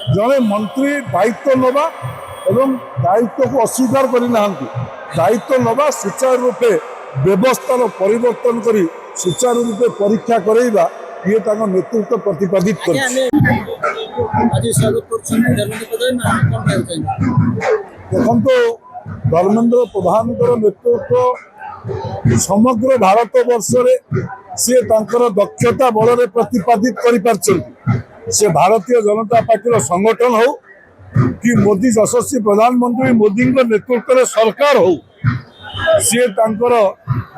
जड़े मंत्री दायित्व नवा एवं दायित्व को अस्वीकार करना दायित्व नवा सुचारू रूपे व्यवस्थार परिवर्तन कर सुचारू रूपे परीक्षा करवा ये नेतृत्व प्रतिपादित कर देखो धर्मेंद्र प्रधान नेतृत्व समग्र भारत वर्ष सी दक्षता बल प्रतिपादित कर भारतीय जनता पार्टी संगठन हो कि मोदी यशस्वी प्रधानमंत्री मोदी नेतृत्व सरकार हो सी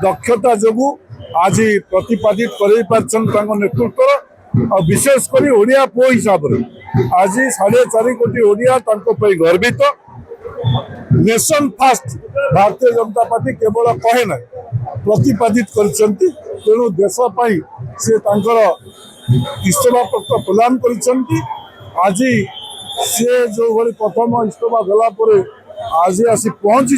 दक्षता जो आज प्रतिपादित कर नेतृत्व और विशेषकर ओडिया पुओ हिसाब से आज 4.5 कोटी ओडिया गर्वित nation fast Bharatiya Janata party केवल कहे ना प्रतिपादित करेणु देशपाई सी इस्तीफा पत्र प्रदान कर आज सी जो भाई प्रथम इस्तीफा देला आज आसी पहुंची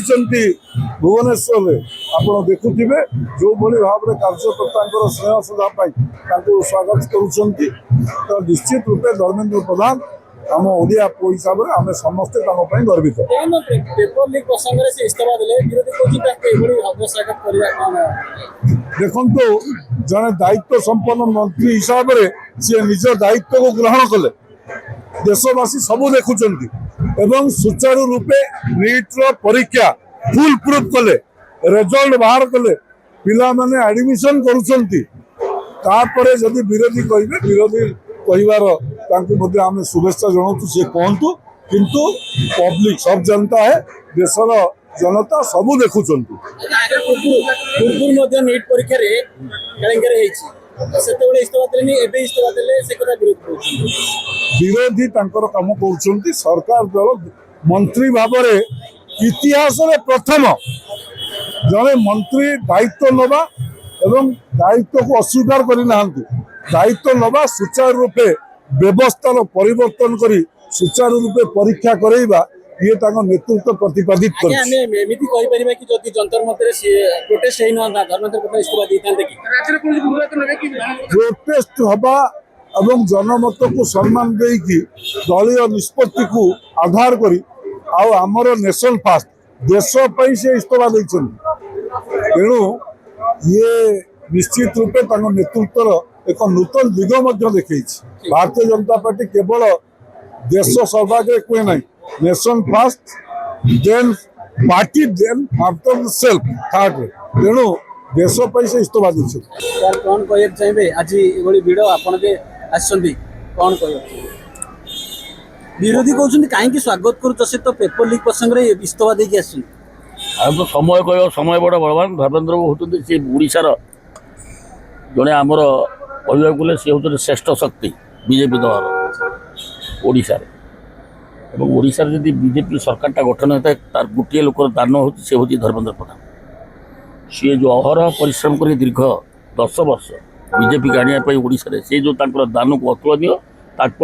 भुवनेश्वर में आप देखुवे जो भाव में कार्यकर्ता स्नेह श्रद्धा स्वागत कर निश्चित रूपे धर्मेंद्र प्रधान आम ओडिया पुओ हिसाब से आम समस्ते गर्वित देखु जड़े दायित्व संपन्न मंत्री हिसाब से सी निज दायित्व को ग्रहण कले देशवासी सबू देखुं एवं सुचारू रूपे नीट्र परीक्षा फुल प्रूफ कले रिजल्ट बाहर कले पिला माने एडमिशन करुँच जदि विरोधी कहे विरोधी कहबार आम शुभेच्छा जनाऊँ सी कहतु किंतु पब्लिक सब जनता है देशर जनता सबू देखुं विरोधी काम कर सरकार दल मंत्री भाव इतिहास प्रथम जड़े मंत्री दायित्व नवा एवं दायित्व को अस्वीकार करना दायित्व नवा सुचारू रूपे व्यवस्थार परिवर्तन कर सुचारू रूपे परीक्षा करवा ये नेतृत्व प्रतिपादित प्रोटेस्ट हवा एवं जनमत को सम्मान देकी दलीय निष्पत्ति को आधार करी आमर नेशन फास्ट देशपाई से इस्तीफा देते तेणु ये निश्चित रूपे नेतृत्वर एक नूतन दिग देखी भारतीय जनता पार्टी केवल देश सर्वाग्रे कहे ना nation first then party then after self third तेणु देशपाई से इस्तीफा देते कौन कह चाहिए आज ये भिड़ आपड़े कौन कह विरोधी कहते कहीं स्वागत कर तो पेपर लीक प्रसंग में इस्तीफा देकी आस तो समय कह समय बड़ा बलवान धर्मेंद्र होते सी ओडार जड़े आमर कहवाक गले सी हूँ श्रेष्ठ शक्ति बीजेपी दल ओडार ओडार जब बीजेपी सरकार गठन होता है तार गोटे लोकर दान हो हूँ धर्मेंद्र प्रधान सी जो अहरह परिश्रम कर दीर्घ 10 वर्ष बीजेपी को आने ओडार से जो दान को अतुलनीय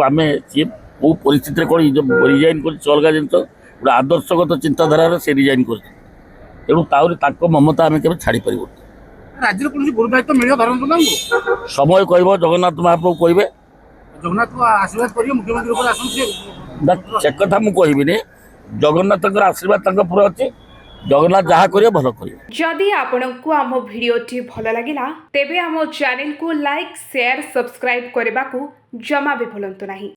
आम सी कौ परिस्थिति कौन जब रिजाइन कर अलग जिन गोटे आदर्शगत चिंताधारा से रिजाइन कर तेणु ममता आम के छाड़ी पार राज्य गुरु दायित्व मिले धर्मेंद्र समय कह जगन्नाथ महाप्रभु कहे जगन्नाथ को आशीर्वाद करिए मुख्यमंत्री से कथा मुझे जगन्नाथ आशीर्वाद पूरा अच्छे जगन्नाथ जहाँ करिए भल करिए। जदि आपंक आम भिडियोटी भल लगिला तेबे आम चैनल को लाइक शेयर सब्सक्राइब करने को जमा भी भूलु नहीं।